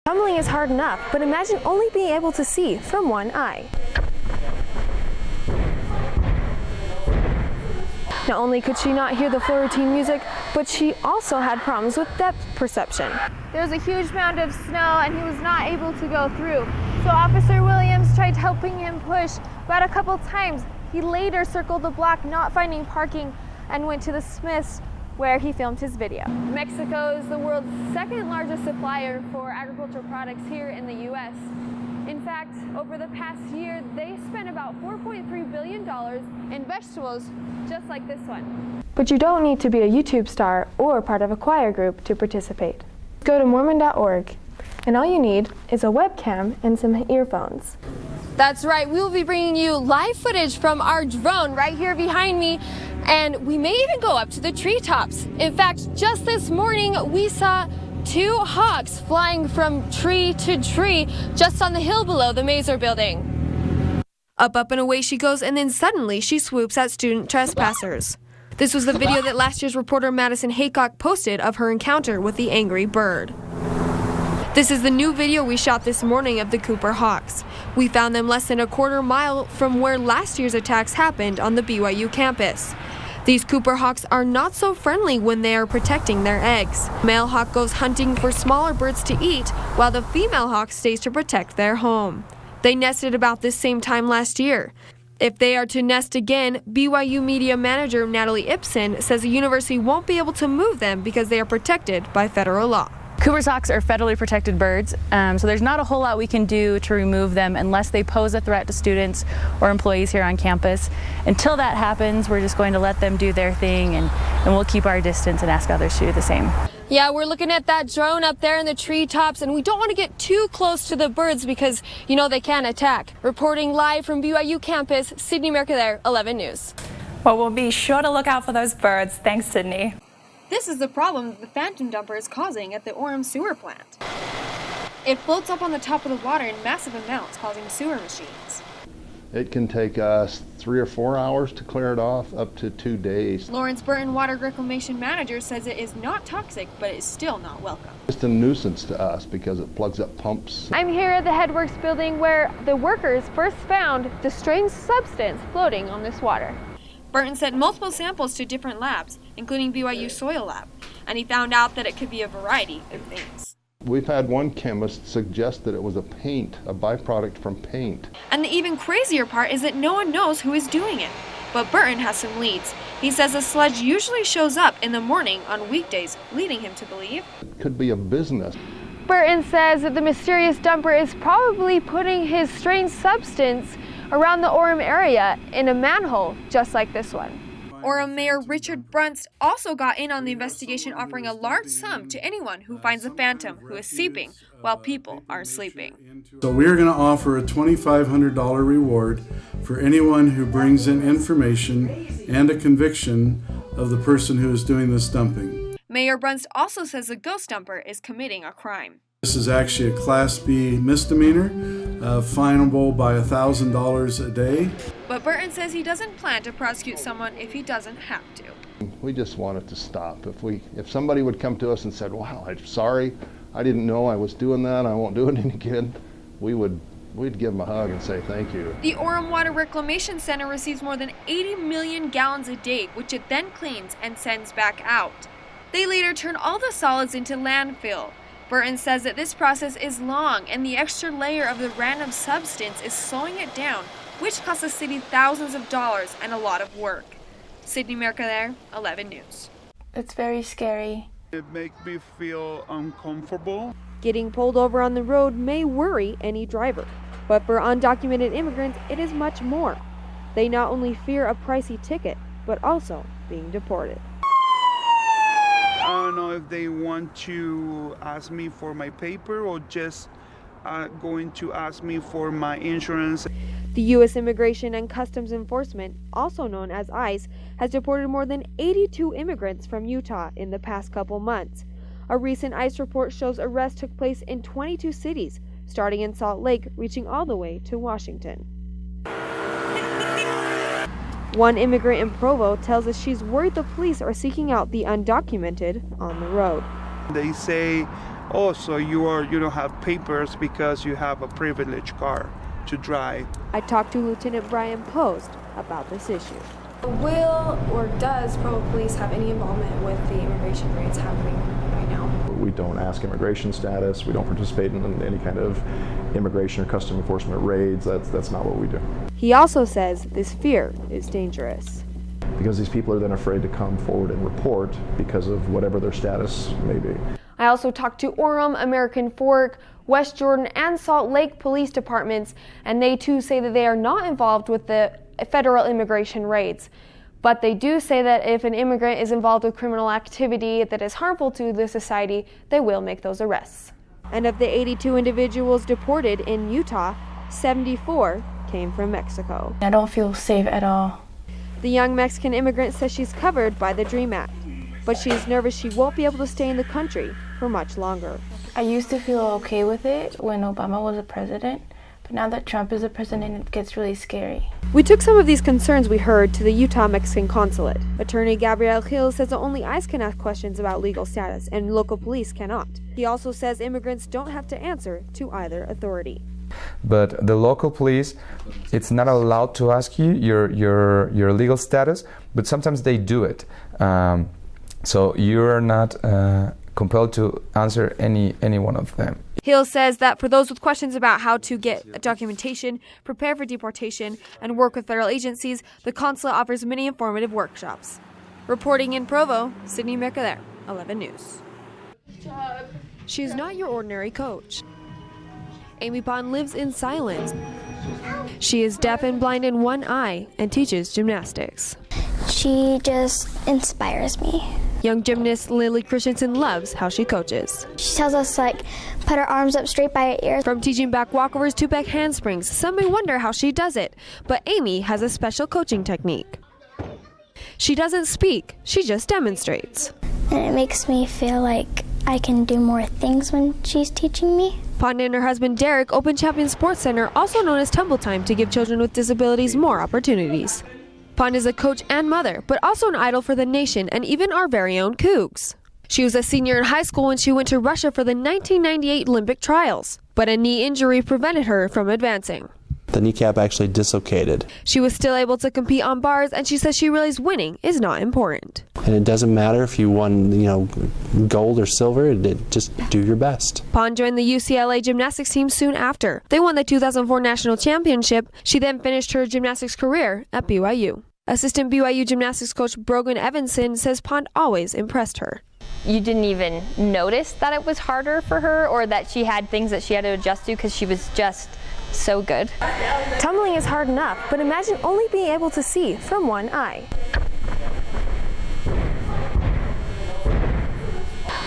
Tumbling is hard enough, but imagine only being able to see from one eye. Not only could she not hear the floor routine music, but she also had problems with depth perception. There was a huge mound of snow and he was not able to go through. So Officer Williams tried helping him push, but a couple times he later circled the block not finding parking and went to the Smiths where he filmed his video. Mexico is the world's second largest supplier for agricultural products here in the U.S. In fact, over the past year, they spent about $4.3 billion in vegetables just like this one. But you don't need to be a YouTube star or part of a choir group to participate. Go to Mormon.org, and all you need is a webcam and some earphones. That's right, we will be bringing you live footage from our drone right here behind me, and we may even go up to the treetops. In fact, just this morning, we saw 2 hawks flying from tree to tree just on the hill below the Mazer building. Up and away she goes, and then suddenly she swoops at student trespassers. This was the video that last year's reporter Madison Haycock posted of her encounter with the angry bird. This is the new video we shot this morning of the Cooper Hawks. We found them less than a quarter mile from where last year's attacks happened on the BYU campus. These Cooper hawks are not so friendly when they are protecting their eggs. Male hawk goes hunting for smaller birds to eat, while the female hawk stays to protect their home. They nested about this same time last year. If they are to nest again, BYU media manager Natalie Ibsen says the university won't be able to move them because they are protected by federal law. Cooper's hawks are federally protected birds, so there's not a whole lot we can do to remove them unless they pose a threat to students or employees here on campus. Until that happens, we're just going to let them do their thing, and we'll keep our distance and ask others to do the same. Yeah, we're looking at that drone up there in the treetops, and we don't want to get too close to the birds because, you know, they can attack. Reporting live from BYU campus, Sydnee Mercader, 11 News. Well, we'll be sure to look out for those birds. Thanks, Sydnee. This is the problem that the phantom dumper is causing at the Orem sewer plant. It floats up on the top of the water in massive amounts, causing sewer machines. It can take us 3 or 4 hours to clear it off, up to 2 days. Lawrence Burton, water reclamation manager, says it is not toxic, but it is still not welcome. It's a nuisance to us because it plugs up pumps. I'm here at the Headworks building where the workers first found the strange substance floating on this water. Burton sent multiple samples to different labs, including BYU Soil Lab, and he found out that it could be a variety of things. We've had one chemist suggest that it was a byproduct from paint. And the even crazier part is that no one knows who is doing it. But Burton has some leads. He says the sludge usually shows up in the morning on weekdays, leading him to believe It could be a business. Burton says that the mysterious dumper is probably putting his strange substance around the Orem area in a manhole just like this one. Orem Mayor Richard Brunst also got in on the investigation, offering a large sum to anyone who finds a phantom who is sleeping while people are sleeping. So we're going to offer a $2,500 reward for anyone who brings in information and a conviction of the person who is doing this dumping. Mayor Brunst also says the ghost dumper is committing a crime. This is actually a Class B misdemeanor, finable by $1,000 a day. But Burton says he doesn't plan to prosecute someone if he doesn't have to. We just want it to stop. If somebody would come to us and said, "Wow, I'm sorry, I didn't know I was doing that, I won't do it again," we'd give them a hug and say thank you. The Orem Water Reclamation Center receives more than 80 million gallons a day, which it then cleans and sends back out. They later turn all the solids into landfill. Burton says that this process is long, and the extra layer of the random substance is slowing it down, which costs the city thousands of dollars and a lot of work. Sydnee Mercader, 11 News. It's very scary. It makes me feel uncomfortable. Getting pulled over on the road may worry any driver, but for undocumented immigrants, it is much more. They not only fear a pricey ticket, but also being deported. I don't know if they want to ask me for my paper or just going to ask me for my insurance. The U.S. Immigration and Customs Enforcement, also known as ICE, has deported more than 82 immigrants from Utah in the past couple months. A recent ICE report shows arrests took place in 22 cities, starting in Salt Lake, reaching all the way to Washington. One immigrant in Provo tells us she's worried the police are seeking out the undocumented on the road. They say, oh, so you don't have papers because you have a privileged car to drive. I talked to Lieutenant Brian Post about this issue. Will or does Provo Police have any involvement with the immigration raids happening right now? We don't ask immigration status. We don't participate in any kind of immigration or custom enforcement raids. That's not what we do. He also says this fear is dangerous. Because these people are then afraid to come forward and report because of whatever their status may be. I also talked to Orem, American Fork, West Jordan, and Salt Lake police departments, and they too say that they are not involved with the federal immigration raids. But they do say that if an immigrant is involved with criminal activity that is harmful to the society, they will make those arrests. And of the 82 individuals deported in Utah, 74 came from Mexico. I don't feel safe at all. The young Mexican immigrant says she's covered by the DREAM Act, but she's nervous she won't be able to stay in the country for much longer. I used to feel okay with it when Obama was a president, but now that Trump is a president, it gets really scary. We took some of these concerns we heard to the Utah Mexican consulate. Attorney Gabriel Gil says that only ICE can ask questions about legal status and local police cannot. He also says immigrants don't have to answer to either authority. But the local police, it's not allowed to ask you your legal status, but sometimes they do it. So you're not compelled to answer any one of them. Hill says that for those with questions about how to get documentation, prepare for deportation, and work with federal agencies, the consulate offers many informative workshops. Reporting in Provo, Sydnee Mercader, 11 News. She is not your ordinary coach. Amy Pond lives in silence. She is deaf and blind in one eye and teaches gymnastics. She just inspires me. Young gymnast Lily Christensen loves how she coaches. She tells us, put our arms up straight by our ears. From teaching back walkovers to back handsprings, some may wonder how she does it, but Amy has a special coaching technique. She doesn't speak, she just demonstrates. And it makes me feel like I can do more things when she's teaching me. Pond and her husband Derek opened Champion Sports Center, also known as Tumble Time, to give children with disabilities more opportunities. Pond is a coach and mother, but also an idol for the nation and even our very own Cougs. She was a senior in high school when she went to Russia for the 1998 Olympic trials, but a knee injury prevented her from advancing. The kneecap actually dislocated. She was still able to compete on bars, and she says she realized winning is not important. And it doesn't matter if you won, gold or silver, just do your best. Pond joined the UCLA gymnastics team soon after. They won the 2004 national championship. She then finished her gymnastics career at BYU. Assistant BYU gymnastics coach Brogan Evanson says Pond always impressed her. You didn't even notice that it was harder for her or that she had things that she had to adjust to because she was just so good. Tumbling is hard enough, but imagine only being able to see from one eye.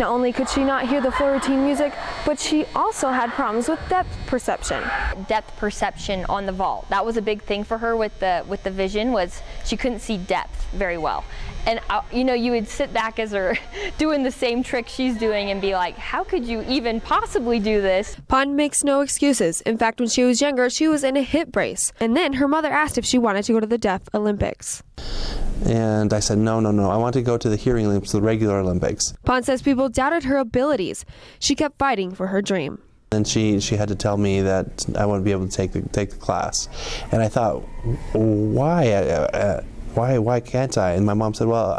Not only could she not hear the floor routine music, but she also had problems with depth perception. Depth perception on the vault. That was a big thing for her with the vision, was she couldn't see depth very well. And you would sit back as her doing the same trick she's doing and be like, how could you even possibly do this? Pond makes no excuses. In fact, when she was younger, she was in a hip brace. And then her mother asked if she wanted to go to the Deaf Olympics. And I said, no, I want to go to the hearing Olympics, the regular Olympics. Pond says people doubted her abilities. She kept fighting for her dream. And she had to tell me that I wouldn't be able to take the class. And I thought, why can't I? And my mom said, well,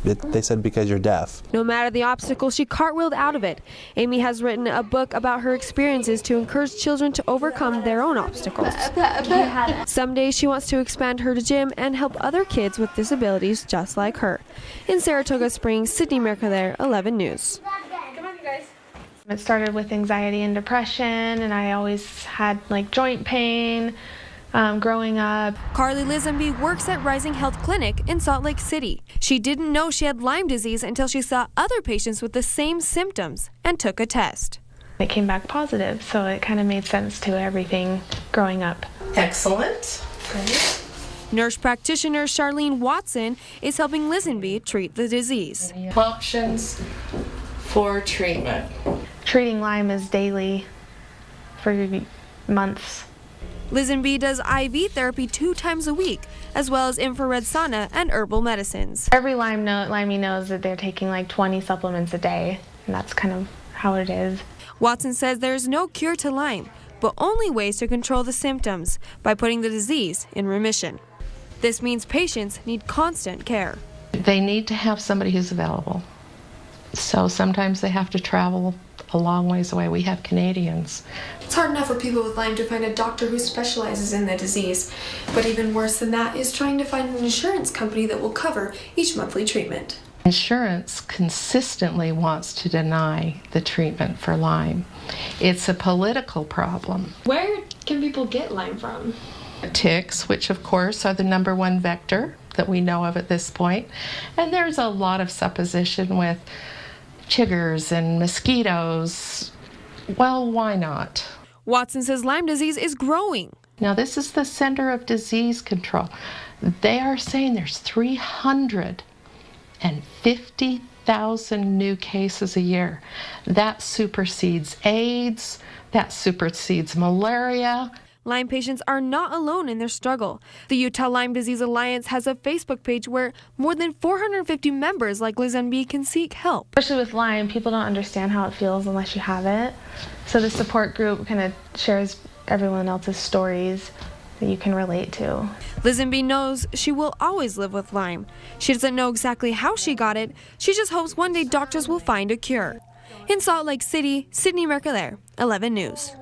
they said because you're deaf. No matter the obstacle, she cartwheeled out of it. Amy has written a book about her experiences to encourage children to overcome their own obstacles. Someday she wants to expand her gym and help other kids with disabilities just like her. In Saratoga Springs, Sydnee Mercader, 11 News. It started with anxiety and depression, and I always had joint pain. Growing up. Carly Lisenby works at Rising Health Clinic in Salt Lake City. She didn't know she had Lyme disease until she saw other patients with the same symptoms and took a test. It came back positive, so it kind of made sense to everything growing up. Excellent. Great. Nurse practitioner Charlene Watson is helping Lisenby treat the disease. Options for treatment. Treating Lyme is daily for months. Lisenby does IV therapy 2 times a week, as well as infrared sauna and herbal medicines. Every Lymey knows that they're taking 20 supplements a day, and that's kind of how it is. Watson says there is no cure to Lyme, but only ways to control the symptoms by putting the disease in remission. This means patients need constant care. They need to have somebody who's available. So sometimes they have to travel a long ways away. We have Canadians. It's hard enough for people with Lyme to find a doctor who specializes in the disease, but even worse than that is trying to find an insurance company that will cover each monthly treatment. Insurance consistently wants to deny the treatment for Lyme. It's a political problem. Where can people get Lyme from? Ticks, which of course are the #1 vector that we know of at this point. And there's a lot of supposition with chiggers and mosquitoes. Well, why not? Watson says Lyme disease is growing. Now, this is the Center of Disease Control. They are saying there's 350,000 new cases a year. That supersedes AIDS, that supersedes malaria. Lyme patients are not alone in their struggle. The Utah Lyme Disease Alliance has a Facebook page where more than 450 members like Lisanne can seek help. Especially with Lyme, people don't understand how it feels unless you have it. So the support group kind of shares everyone else's stories that you can relate to. Lisanne knows she will always live with Lyme. She doesn't know exactly how she got it. She just hopes one day doctors will find a cure. In Salt Lake City, Sydnee, 11 News.